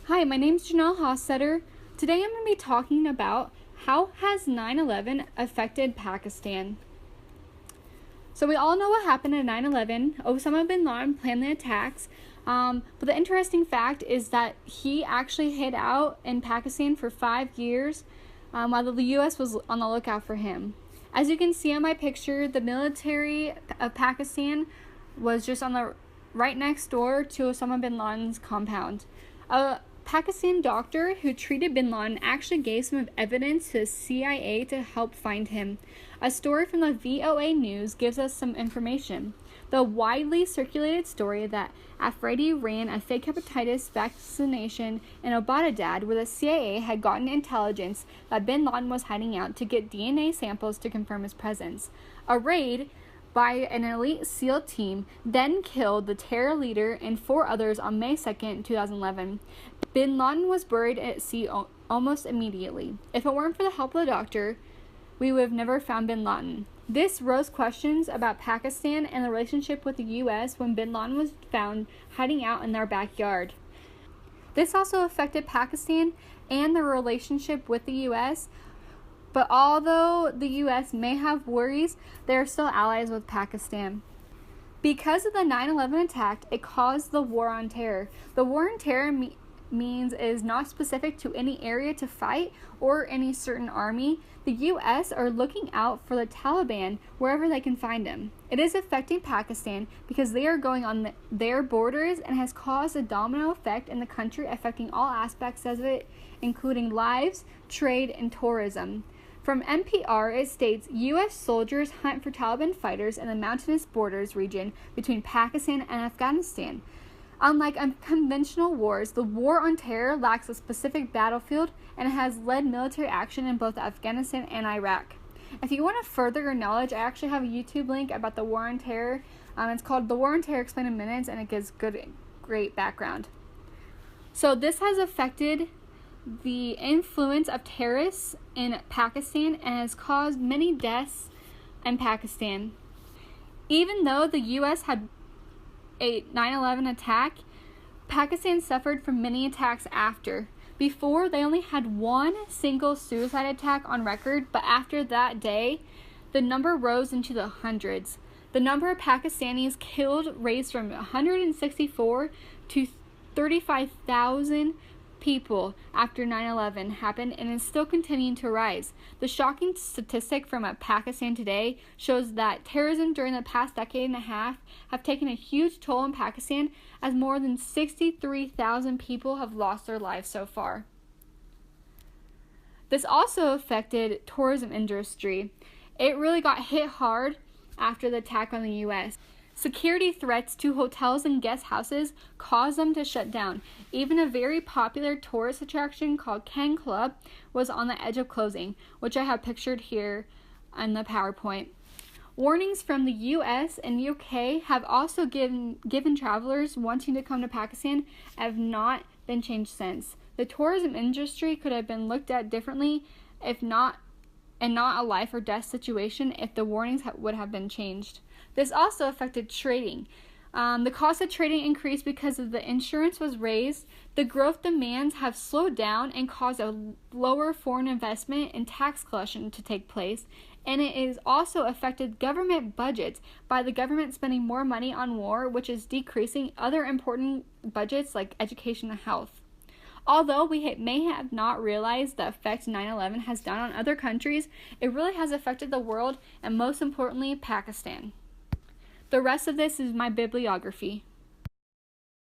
Hi, my name is Janelle Hossetter. Today I'm going to be talking about how has 9/11 affected Pakistan. So we all know what happened at 9/11. Osama bin Laden planned the attacks. But the interesting fact is that he actually hid out in Pakistan for 5 years while the U.S. was on the lookout for him. As you can see on my picture, the military of Pakistan was just on the right next door to Osama bin Laden's compound. A Pakistan doctor who treated bin Laden actually gave some evidence to the CIA to help find him. A story from the VOA News gives us some information. The widely circulated story that Afridi ran a fake hepatitis vaccination in Abbottabad, where the CIA had gotten intelligence that bin Laden was hiding out to get DNA samples to confirm his presence. A raid by an elite SEAL team then killed the terror leader and 4 others on May 2nd, 2011. Bin Laden was buried at sea almost immediately. If it weren't for the help of the doctor, we would have never found bin Laden. This rose questions about Pakistan and the relationship with the U.S. when bin Laden was found hiding out in their backyard. This also affected Pakistan and their relationship with the U.S., but although the U.S. may have worries, they are still allies with Pakistan. Because of the 9/11 attack, it caused the War on Terror. The War on Terror means is not specific to any area to fight or any certain army. The U.S. are looking out for the Taliban wherever they can find them. It is affecting Pakistan because they are going on their borders and has caused a domino effect in the country, affecting all aspects of it, including lives, trade, and tourism. From NPR, it states, U.S. soldiers hunt for Taliban fighters in the mountainous borders region between Pakistan and Afghanistan. Unlike conventional wars, the War on Terror lacks a specific battlefield and has led military action in both Afghanistan and Iraq. If you want to further your knowledge, I actually have a YouTube link about the War on Terror. It's called The War on Terror Explained in Minutes, and it gives great background. So this has affected the influence of terrorists in Pakistan and has caused many deaths in Pakistan. Even though the U.S. had a 9/11 attack, Pakistan suffered from many attacks after. Before, they only had one single suicide attack on record, but after that day, the number rose into the hundreds. The number of Pakistanis killed raised from 164 to 35,000 people after 9/11 happened and is still continuing to rise. The shocking statistic from Pakistan Today shows that terrorism during the past decade and a half have taken a huge toll in Pakistan, as more than 63,000 people have lost their lives so far. This also affected tourism industry. It really got hit hard after the attack on the U.S. Security threats to hotels and guest houses caused them to shut down. Even a very popular tourist attraction called Ken Club was on the edge of closing, which I have pictured here on the PowerPoint. Warnings from the U.S. and U.K. have also given travelers wanting to come to Pakistan have not been changed since. The tourism industry could have been looked at differently if not a life or death situation if the warnings would have been changed. This also affected trading. The cost of trading increased because of the insurance was raised. The growth demands have slowed down and caused a lower foreign investment and tax collection to take place. And it is also affected government budgets by the government spending more money on war, which is decreasing other important budgets like education and health. Although we may have not realized the effect 9/11 has done on other countries, it really has affected the world and most importantly, Pakistan. The rest of this is my bibliography.